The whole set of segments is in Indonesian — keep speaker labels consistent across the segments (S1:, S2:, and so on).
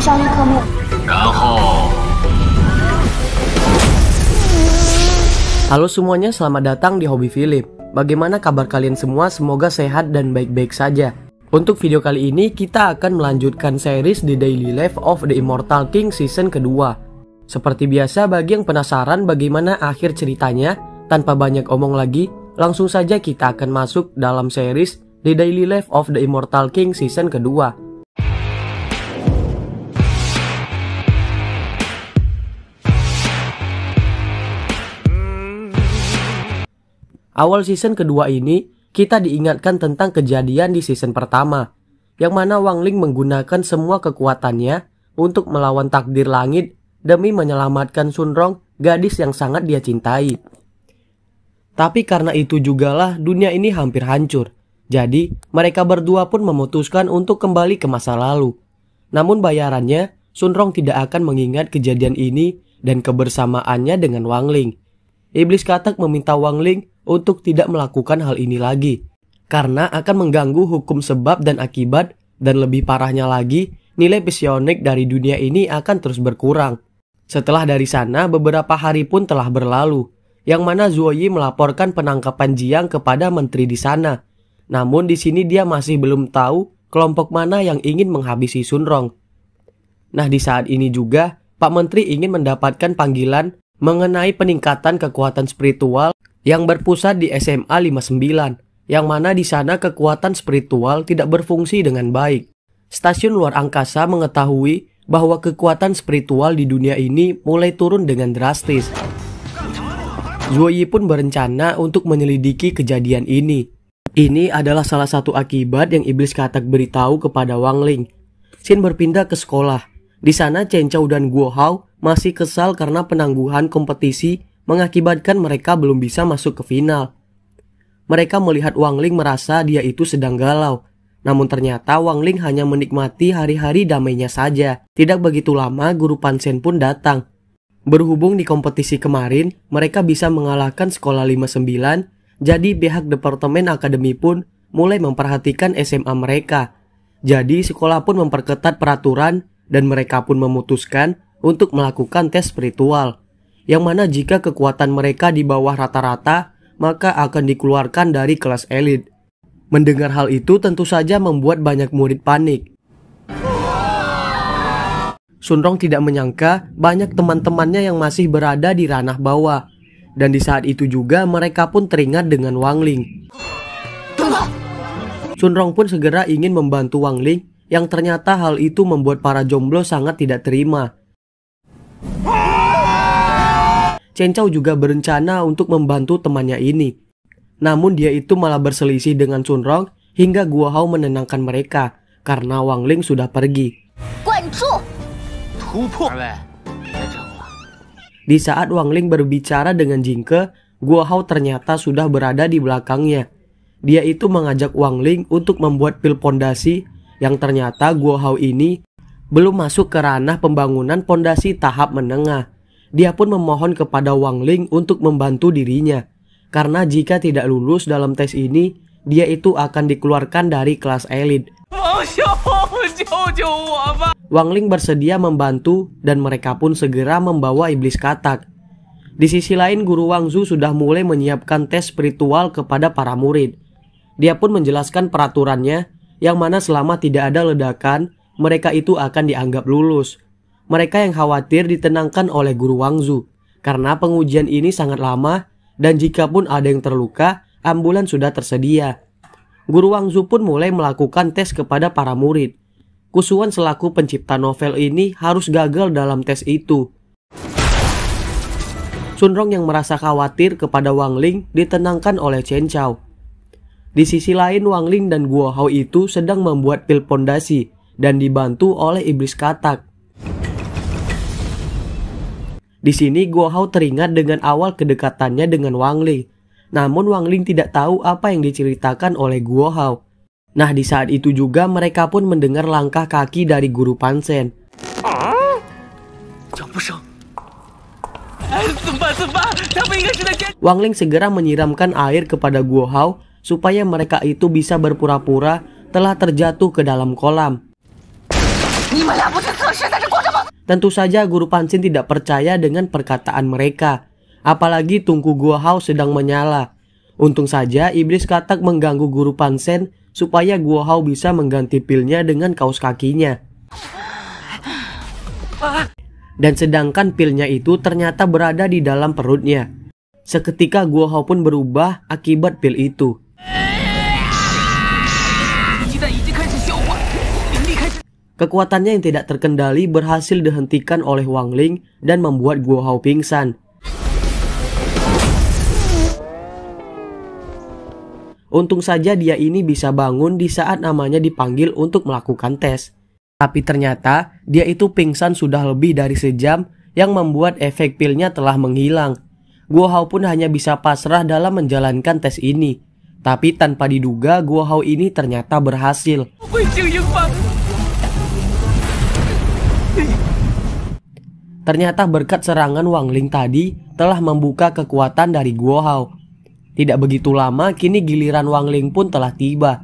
S1: 上一刻没有。
S2: 然后
S3: Halo semuanya, selamat datang di Hobi Philip. Bagaimana kabar kalian semua? Semoga sehat dan baik-baik saja. Untuk video kali ini kita akan melanjutkan series The Daily Life of the Immortal King season kedua. Seperti biasa, bagi yang penasaran bagaimana akhir ceritanya, tanpa banyak omong lagi, langsung saja kita akan masuk dalam series The Daily Life of the Immortal King season kedua. Awal season kedua ini, kita diingatkan tentang kejadian di season pertama, yang mana Wang Ling menggunakan semua kekuatannya untuk melawan takdir langit demi menyelamatkan Sun Rong, gadis yang sangat dia cintai. Tapi karena itu jugalah dunia ini hampir hancur, jadi mereka berdua pun memutuskan untuk kembali ke masa lalu. Namun bayarannya, Sun Rong tidak akan mengingat kejadian ini dan kebersamaannya dengan Wang Ling. Iblis katak meminta Wang Ling untuk tidak melakukan hal ini lagi, karena akan mengganggu hukum sebab dan akibat, dan lebih parahnya lagi, nilai psionik dari dunia ini akan terus berkurang. Setelah dari sana, beberapa hari pun telah berlalu, yang mana Zuo Yi melaporkan penangkapan Jiang kepada menteri di sana. Namun di sini dia masih belum tahu kelompok mana yang ingin menghabisi Sun Rong. Nah, di saat ini juga, Pak Menteri ingin mendapatkan panggilan mengenai peningkatan kekuatan spiritual yang berpusat di SMA 59, yang mana di sana kekuatan spiritual tidak berfungsi dengan baik. Stasiun luar angkasa mengetahui bahwa kekuatan spiritual di dunia ini mulai turun dengan drastis. Zuo Yi pun berencana untuk menyelidiki kejadian ini. Ini adalah salah satu akibat yang iblis katak beritahu kepada Wang Ling. Xin berpindah ke sekolah. Di sana Chen Chao dan Guo Hao masih kesal karena penangguhan kompetisi mengakibatkan mereka belum bisa masuk ke final. Mereka melihat Wang Ling merasa dia itu sedang galau. Namun ternyata Wang Ling hanya menikmati hari-hari damainya saja. Tidak begitu lama guru Pansen pun datang. Berhubung di kompetisi kemarin, mereka bisa mengalahkan sekolah 59, jadi pihak departemen akademi pun mulai memperhatikan SMA mereka. Jadi sekolah pun memperketat peraturan dan mereka pun memutuskan untuk melakukan tes spiritual, yang mana jika kekuatan mereka di bawah rata-rata, maka akan dikeluarkan dari kelas elit. Mendengar hal itu tentu saja membuat banyak murid panik. Sun Rong tidak menyangka banyak teman-temannya yang masih berada di ranah bawah. Dan di saat itu juga mereka pun teringat dengan Wang Ling. Sun Rong pun segera ingin membantu Wang Ling, yang ternyata hal itu membuat para jomblo sangat tidak terima. Chen Chao juga berencana untuk membantu temannya ini. Namun dia itu malah berselisih dengan Sun Rong hingga Guo Hao menenangkan mereka karena Wang Ling sudah pergi. Di saat Wang Ling berbicara dengan Jingke, Guo Hao ternyata sudah berada di belakangnya. Dia itu mengajak Wang Ling untuk membuat pil pondasi, yang ternyata Guo Hao ini belum masuk ke ranah pembangunan pondasi tahap menengah. Dia pun memohon kepada Wang Ling untuk membantu dirinya, karena jika tidak lulus dalam tes ini, dia itu akan dikeluarkan dari kelas elit. Wang Ling bersedia membantu dan mereka pun segera membawa iblis katak. Di sisi lain, Guru Wang Zu sudah mulai menyiapkan tes spiritual kepada para murid. Dia pun menjelaskan peraturannya, yang mana selama tidak ada ledakan, mereka itu akan dianggap lulus. Mereka yang khawatir ditenangkan oleh Guru Wang Zu, karena pengujian ini sangat lama, dan jika pun ada yang terluka, ambulans sudah tersedia. Guru Wang Zu pun mulai melakukan tes kepada para murid. Kusuan selaku pencipta novel ini harus gagal dalam tes itu. Sun Rong yang merasa khawatir kepada Wang Ling ditenangkan oleh Chen Chao. Di sisi lain, Wang Ling dan Guo Hao itu sedang membuat pil pondasi dan dibantu oleh iblis katak. Di sini Guo Hao teringat dengan awal kedekatannya dengan Wang Ling. Namun Wang Ling tidak tahu apa yang diceritakan oleh Guo Hao. Nah, di saat itu juga mereka pun mendengar langkah kaki dari guru Pansen. Wang Ling segera menyiramkan air kepada Guo Hao supaya mereka itu bisa berpura-pura telah terjatuh ke dalam kolam. Tentu saja Guru Pansin tidak percaya dengan perkataan mereka. Apalagi tungku Guo Hao sedang menyala. Untung saja iblis katak mengganggu Guru Pansen supaya Guo Hao bisa mengganti pilnya dengan kaos kakinya. Dan sedangkan pilnya itu ternyata berada di dalam perutnya. Seketika Guo Hao pun berubah akibat pil itu. Kekuatannya yang tidak terkendali berhasil dihentikan oleh Wang Ling dan membuat Guo Hao pingsan. Untung saja dia ini bisa bangun di saat namanya dipanggil untuk melakukan tes. Tapi ternyata dia itu pingsan sudah lebih dari sejam yang membuat efek pilnya telah menghilang. Guo Hao pun hanya bisa pasrah dalam menjalankan tes ini. Tapi tanpa diduga Guo Hao ini ternyata berhasil. Ternyata berkat serangan Wang Ling tadi telah membuka kekuatan dari Guo Hao. Tidak begitu lama, kini giliran Wang Ling pun telah tiba.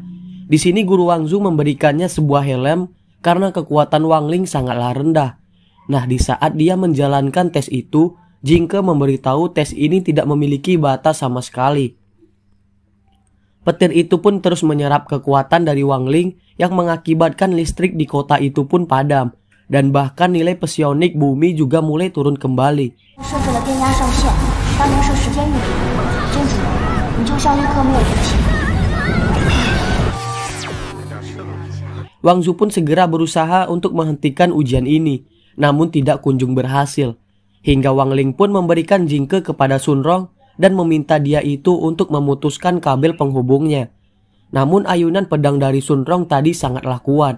S3: Di sini Guru Wang Zu memberikannya sebuah helm karena kekuatan Wang Ling sangatlah rendah. Nah, di saat dia menjalankan tes itu, Jingke memberitahu tes ini tidak memiliki batas sama sekali. Petir itu pun terus menyerap kekuatan dari Wang Ling yang mengakibatkan listrik di kota itu pun padam. Dan bahkan nilai psionik bumi juga mulai turun kembali. Wang Zu pun segera berusaha untuk menghentikan ujian ini, namun tidak kunjung berhasil. Hingga Wang Ling pun memberikan Jingke kepada Sun Rong dan meminta dia itu untuk memutuskan kabel penghubungnya. Namun ayunan pedang dari Sun Rong tadi sangatlah kuat.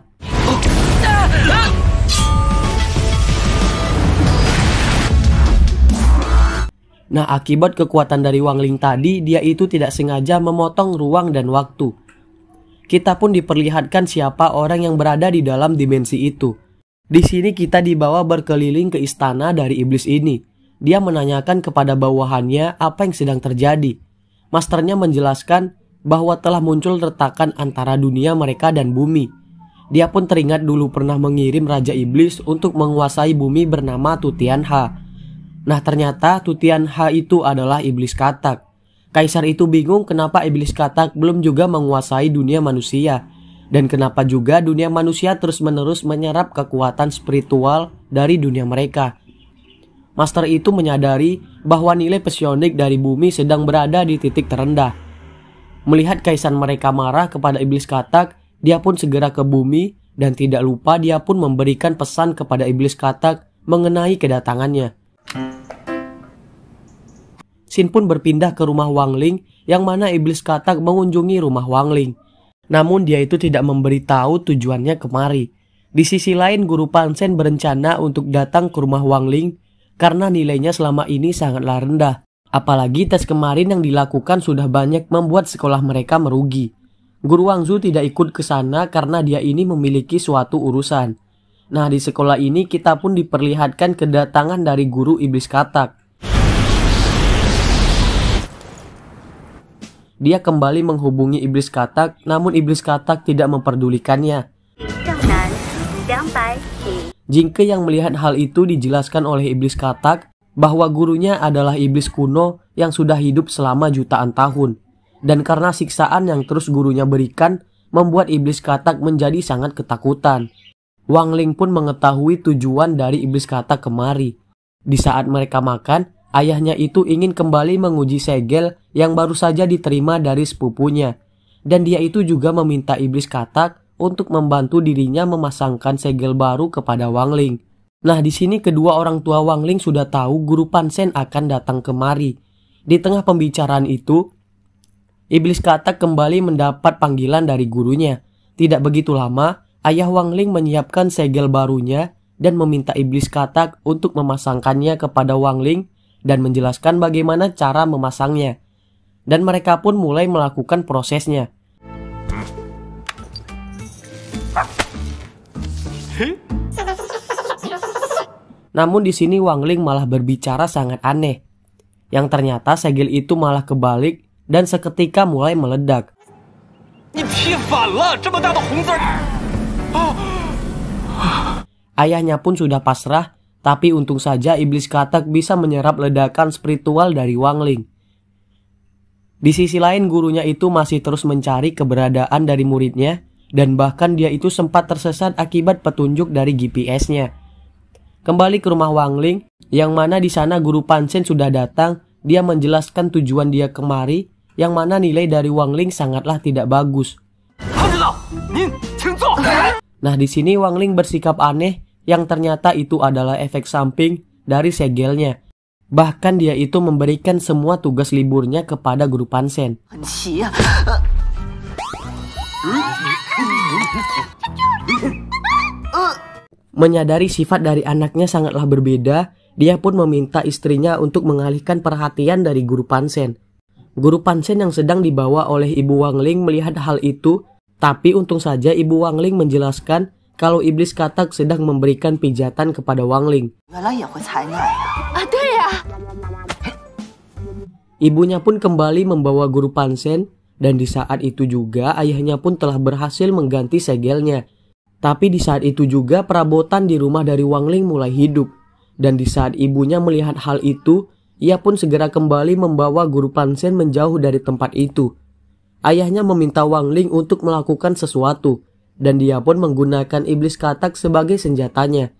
S3: Nah, akibat kekuatan dari Wang Ling tadi, dia itu tidak sengaja memotong ruang dan waktu. Kita pun diperlihatkan siapa orang yang berada di dalam dimensi itu. Di sini kita dibawa berkeliling ke istana dari iblis ini. Dia menanyakan kepada bawahannya apa yang sedang terjadi. Masternya menjelaskan bahwa telah muncul retakan antara dunia mereka dan bumi. Dia pun teringat dulu pernah mengirim Raja Iblis untuk menguasai bumi bernama Tutian Ha. Nah, ternyata Tutian Ha itu adalah iblis katak. Kaisar itu bingung kenapa iblis katak belum juga menguasai dunia manusia. Dan kenapa juga dunia manusia terus-menerus menyerap kekuatan spiritual dari dunia mereka. Master itu menyadari bahwa nilai psionik dari bumi sedang berada di titik terendah. Melihat kaisar mereka marah kepada iblis katak, dia pun segera ke bumi dan tidak lupa dia pun memberikan pesan kepada iblis katak mengenai kedatangannya. Sin pun berpindah ke rumah Wang Ling yang mana iblis katak mengunjungi rumah Wang Ling. Namun dia itu tidak memberitahu tujuannya kemari. Di sisi lain Guru Pansen berencana untuk datang ke rumah Wang Ling karena nilainya selama ini sangatlah rendah. Apalagi tes kemarin yang dilakukan sudah banyak membuat sekolah mereka merugi. Guru Wang Zu tidak ikut ke sana karena dia ini memiliki suatu urusan. Nah, di sekolah ini kita pun diperlihatkan kedatangan dari guru iblis katak. Dia kembali menghubungi iblis katak, namun iblis katak tidak memperdulikannya. Jingke yang melihat hal itu dijelaskan oleh iblis katak bahwa gurunya adalah iblis kuno yang sudah hidup selama jutaan tahun. Dan karena siksaan yang terus gurunya berikan, membuat iblis katak menjadi sangat ketakutan. Wang Ling pun mengetahui tujuan dari iblis katak kemari. Di saat mereka makan, ayahnya itu ingin kembali menguji segel yang baru saja diterima dari sepupunya. Dan dia itu juga meminta iblis katak untuk membantu dirinya memasangkan segel baru kepada Wang Ling. Nah, di sini kedua orang tua Wang Ling sudah tahu Guru Pansen akan datang kemari. Di tengah pembicaraan itu, iblis katak kembali mendapat panggilan dari gurunya. Tidak begitu lama, ayah Wang Ling menyiapkan segel barunya dan meminta iblis katak untuk memasangkannya kepada Wang Ling dan menjelaskan bagaimana cara memasangnya. Dan mereka pun mulai melakukan prosesnya. Namun di sini Wang Ling malah berbicara sangat aneh. Yang ternyata segel itu malah kebalik dan seketika mulai meledak. Ayahnya pun sudah pasrah, tapi untung saja iblis katak bisa menyerap ledakan spiritual dari Wang Ling. Di sisi lain gurunya itu masih terus mencari keberadaan dari muridnya, dan bahkan dia itu sempat tersesat akibat petunjuk dari GPS-nya. Kembali ke rumah Wang Ling, yang mana di sana guru Panchen sudah datang. Dia menjelaskan tujuan dia kemari, yang mana nilai dari Wang Ling sangatlah tidak bagus. Nah, di sini Wang Ling bersikap aneh, yang ternyata itu adalah efek samping dari segelnya. Bahkan dia itu memberikan semua tugas liburnya kepada guru Panchen. Menyadari sifat dari anaknya sangatlah berbeda, dia pun meminta istrinya untuk mengalihkan perhatian dari guru Panchen. Guru Panchen yang sedang dibawa oleh Ibu Wang Ling melihat hal itu, tapi untung saja Ibu Wang Ling menjelaskan kalau iblis katak sedang memberikan pijatan kepada Wang Ling. Ibunya pun kembali membawa guru Panchen, dan di saat itu juga ayahnya pun telah berhasil mengganti segelnya. Tapi di saat itu juga perabotan di rumah dari Wang Ling mulai hidup. Dan di saat ibunya melihat hal itu, ia pun segera kembali membawa guru Panchen menjauh dari tempat itu. Ayahnya meminta Wang Ling untuk melakukan sesuatu, dan dia pun menggunakan iblis katak sebagai senjatanya.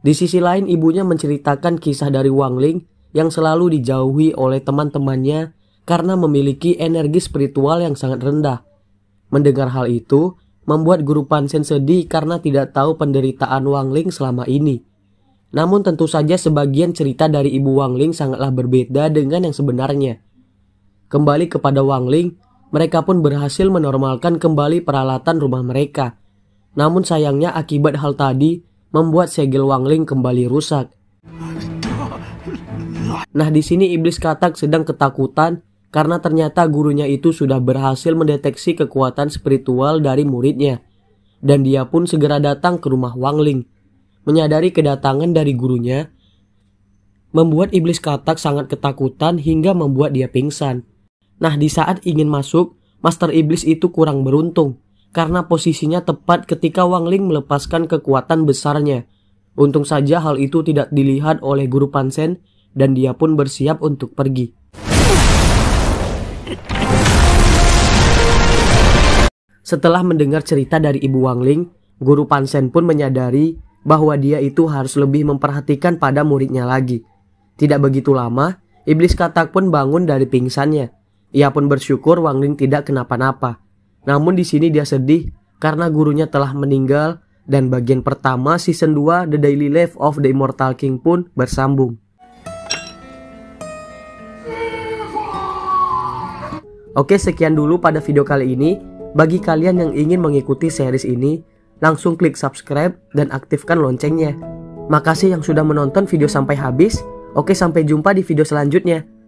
S3: Di sisi lain ibunya menceritakan kisah dari Wang Ling yang selalu dijauhi oleh teman-temannya karena memiliki energi spiritual yang sangat rendah. Mendengar hal itu, membuat guru Panchen sedih karena tidak tahu penderitaan Wang Ling selama ini. Namun tentu saja sebagian cerita dari ibu Wang Ling sangatlah berbeda dengan yang sebenarnya. Kembali kepada Wang Ling, mereka pun berhasil menormalkan kembali peralatan rumah mereka. Namun sayangnya akibat hal tadi, membuat segel Wang Ling kembali rusak. Nah, di sini iblis katak sedang ketakutan karena ternyata gurunya itu sudah berhasil mendeteksi kekuatan spiritual dari muridnya. Dan dia pun segera datang ke rumah Wang Ling. Menyadari kedatangan dari gurunya, membuat iblis katak sangat ketakutan hingga membuat dia pingsan. Nah, di saat ingin masuk, Master Iblis itu kurang beruntung karena posisinya tepat ketika Wang Ling melepaskan kekuatan besarnya. Untung saja hal itu tidak dilihat oleh guru Panchen dan dia pun bersiap untuk pergi. Setelah mendengar cerita dari ibu Wang Ling, guru Panchen pun menyadari bahwa dia itu harus lebih memperhatikan pada muridnya lagi. Tidak begitu lama, iblis katak pun bangun dari pingsannya. Ia pun bersyukur Wang Ling tidak kenapa-napa. Namun di sini dia sedih karena gurunya telah meninggal dan bagian pertama season 2 The Daily Life of the Immortal King pun bersambung. Oke, sekian dulu pada video kali ini. Bagi kalian yang ingin mengikuti series ini, langsung klik subscribe dan aktifkan loncengnya. Makasih yang sudah menonton video sampai habis. Oke, sampai jumpa di video selanjutnya.